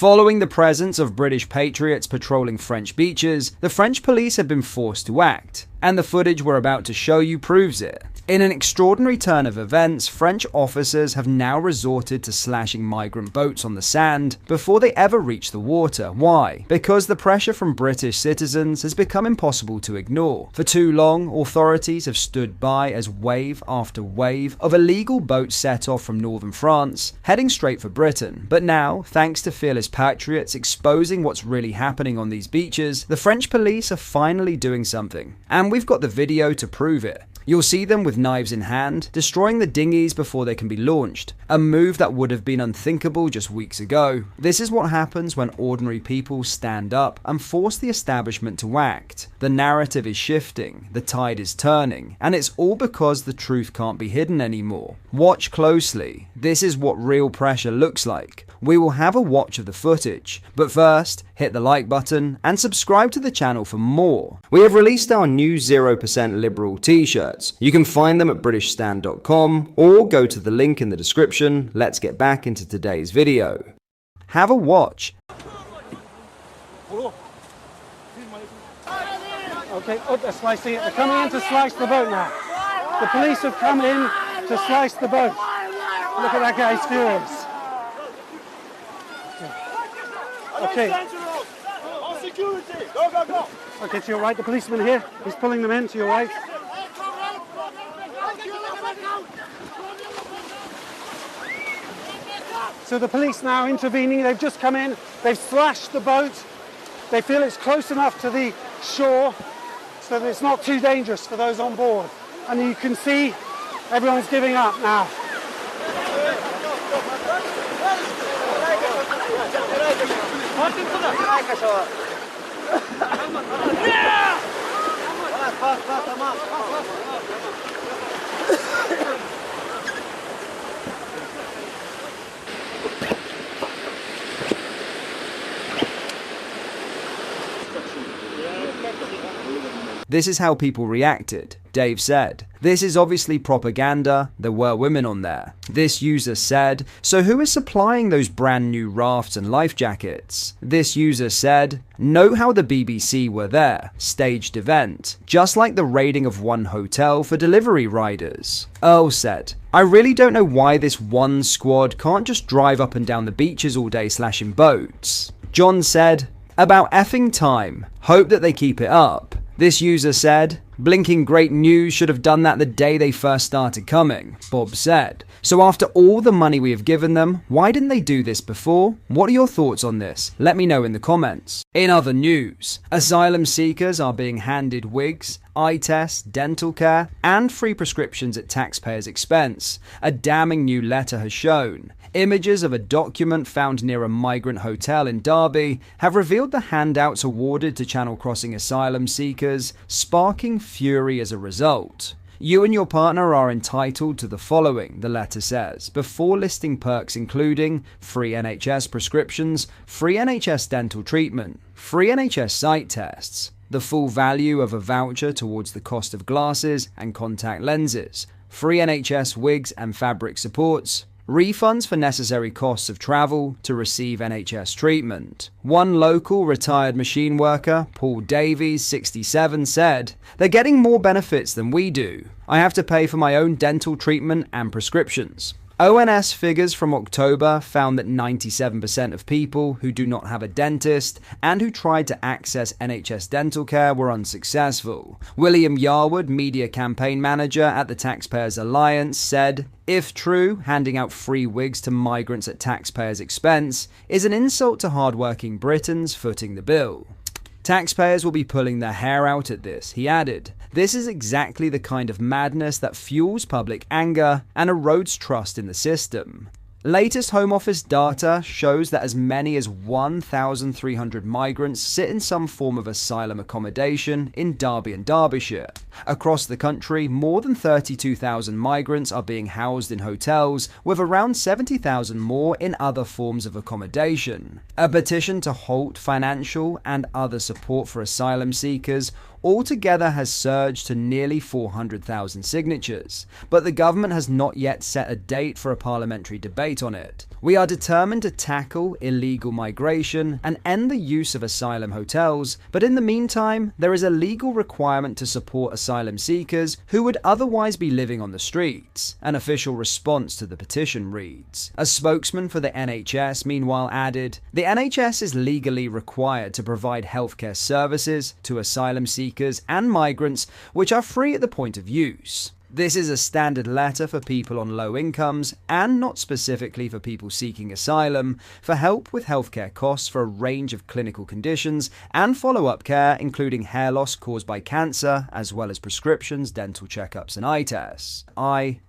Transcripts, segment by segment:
Following the presence of British Patriots patrolling French beaches, the French police have been forced to act, and the footage we're about to show you proves it. In an extraordinary turn of events, French officers have now resorted to slashing migrant boats on the sand before they ever reach the water. Why? Because the pressure from British citizens has become impossible to ignore. For too long, authorities have stood by as wave after wave of illegal boats set off from northern France, heading straight for Britain. But now, thanks to fearless patriots exposing what's really happening on these beaches, the French police are finally doing something. And we've got the video to prove it. You'll see them with knives in hand, destroying the dinghies before they can be launched, a move that would have been unthinkable just weeks ago. This is what happens when ordinary people stand up and force the establishment to act. The narrative is shifting, the tide is turning, and it's all because the truth can't be hidden anymore. Watch closely. This is what real pressure looks like. We will have a watch of the footage, but first, hit the like button and subscribe to the channel for more. We have released our new 0% liberal t-shirts. You can find them at britishstand.com or go to the link in the description. Let's get back into today's video. Have a watch. Okay, they're slicing it. They're coming in to slice the boat now. The police have come in to slice the boat. Look at that guy, he's furious. Okay. Okay, to your right, the policeman here. He's pulling them in to your right. So the police now intervening. They've just come in. They've slashed the boat. They feel it's close enough to the shore so that it's not too dangerous for those on board. And you can see everyone's giving up now. This is how people reacted. Dave said, "This is obviously propaganda, there were women on there." This user said, "So who is supplying those brand new rafts and life jackets?" This user said, "Note how the BBC were there, staged event, just like the raiding of one hotel for delivery riders." Earl said, "I really don't know why this one squad can't just drive up and down the beaches all day slashing boats." John said, "About effing time, hope that they keep it up." This user said, "Blinking great news, should have done that the day they first started coming." Bob said, "So after all the money we have given them, why didn't they do this before?" What are your thoughts on this? Let me know in the comments. In other news, asylum seekers are being handed wigs, eye tests, dental care, and free prescriptions at taxpayers' expense. A damning new letter has shown. Images of a document found near a migrant hotel in Derby have revealed the handouts awarded to Channel Crossing asylum seekers, sparking fury as a result. "You and your partner are entitled to the following," the letter says, before listing perks including free NHS prescriptions, free NHS dental treatment, free NHS sight tests, the full value of a voucher towards the cost of glasses and contact lenses, free NHS wigs and fabric supports, refunds for necessary costs of travel to receive NHS treatment. One local retired machine worker, Paul Davies, 67, said, "They're getting more benefits than we do. I have to pay for my own dental treatment and prescriptions." ONS figures from October found that 97% of people who do not have a dentist and who tried to access NHS dental care were unsuccessful. William Yarwood, media campaign manager at the Taxpayers Alliance, said, "If true, handing out free wigs to migrants at taxpayers' expense is an insult to hard-working Britons footing the bill. Taxpayers will be pulling their hair out at this," he added. "This is exactly the kind of madness that fuels public anger and erodes trust in the system." Latest Home Office data shows that as many as 1,300 migrants sit in some form of asylum accommodation in Derby and Derbyshire. Across the country, more than 32,000 migrants are being housed in hotels, with around 70,000 more in other forms of accommodation. A petition to halt financial and other support for asylum seekers altogether has surged to nearly 400,000 signatures, but the government has not yet set a date for a parliamentary debate on it. We are determined to tackle illegal migration and end the use of asylum hotels, but in the meantime, there is a legal requirement to support asylum seekers who would otherwise be living on the streets. An official response to the petition reads. A spokesman for the NHS meanwhile added, "The NHS is legally required to provide healthcare services to asylum seekers and migrants which are free at the point of use. This is a standard letter for people on low incomes and not specifically for people seeking asylum, for help with healthcare costs for a range of clinical conditions and follow-up care including hair loss caused by cancer, as well as prescriptions, dental checkups and eye tests."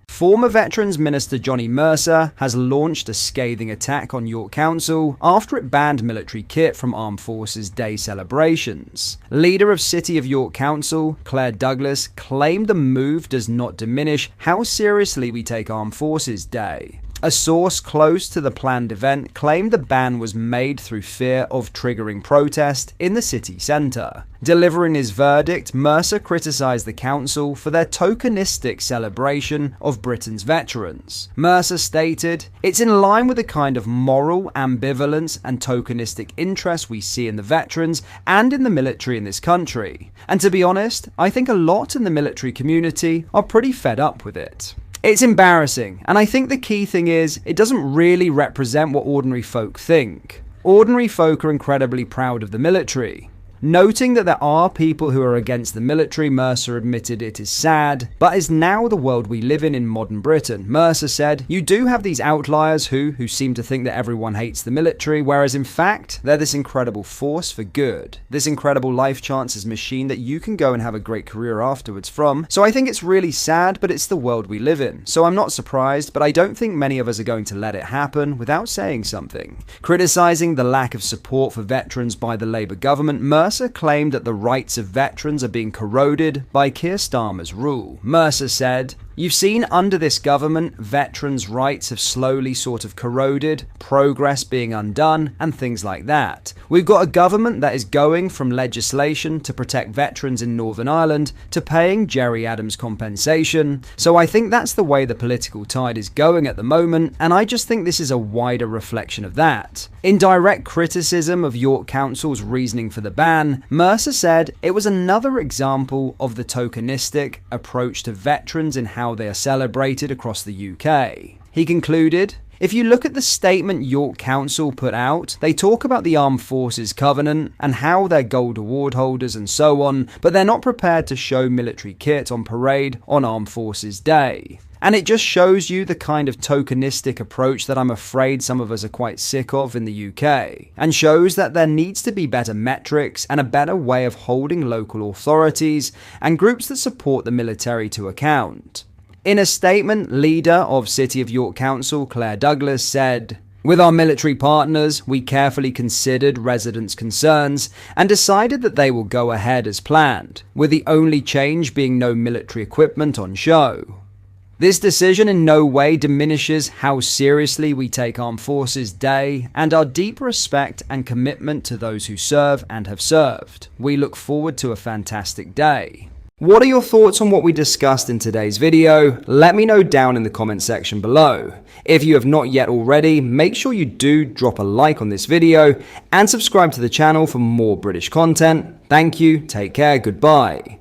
Former Veterans Minister Johnny Mercer has launched a scathing attack on York Council after it banned military kit from Armed Forces Day celebrations. Leader of City of York Council, Claire Douglas, claimed the move does not diminish how seriously we take Armed Forces Day. A source close to the planned event claimed the ban was made through fear of triggering protest in the city centre. Delivering his verdict, Mercer criticised the council for their tokenistic celebration of Britain's veterans. Mercer stated, "It's in line with the kind of moral ambivalence and tokenistic interest we see in the veterans and in the military in this country. And to be honest, I think a lot in the military community are pretty fed up with it. It's embarrassing, and I think the key thing is, it doesn't really represent what ordinary folk think. Ordinary folk are incredibly proud of the military." Noting that there are people who are against the military, Mercer admitted it is sad, but is now the world we live in modern Britain. Mercer said, "You do have these outliers who seem to think that everyone hates the military, whereas in fact, they're this incredible force for good. This incredible life chances machine that you can go and have a great career afterwards from. So I think it's really sad, but it's the world we live in. So I'm not surprised, but I don't think many of us are going to let it happen without saying something." Criticising the lack of support for veterans by the Labour government, Mercer claimed that the rights of veterans are being corroded by Keir Starmer's rule. Mercer said, "You've seen under this government, veterans' rights have slowly sort of corroded, progress being undone, and things like that. We've got a government that is going from legislation to protect veterans in Northern Ireland to paying Jerry Adams compensation. So I think that's the way the political tide is going at the moment, and I just think this is a wider reflection of that." In direct criticism of York Council's reasoning for the ban, Mercer said it was another example of the tokenistic approach to veterans in how they are celebrated across the UK. He concluded, "If you look at the statement York Council put out, they talk about the Armed Forces Covenant and how they're gold award holders and so on, but they're not prepared to show military kit on parade on Armed Forces Day. And it just shows you the kind of tokenistic approach that I'm afraid some of us are quite sick of in the UK, and shows that there needs to be better metrics and a better way of holding local authorities and groups that support the military to account." In a statement, leader of City of York Council, Claire Douglas, said, "With our military partners, we carefully considered residents' concerns and decided that they will go ahead as planned, with the only change being no military equipment on show. This decision in no way diminishes how seriously we take Armed Forces Day and our deep respect and commitment to those who serve and have served. We look forward to a fantastic day." What are your thoughts on what we discussed in today's video? Let me know down in the comment section below. If you have not yet already, make sure you do drop a like on this video and subscribe to the channel for more British content. Thank you, take care, goodbye.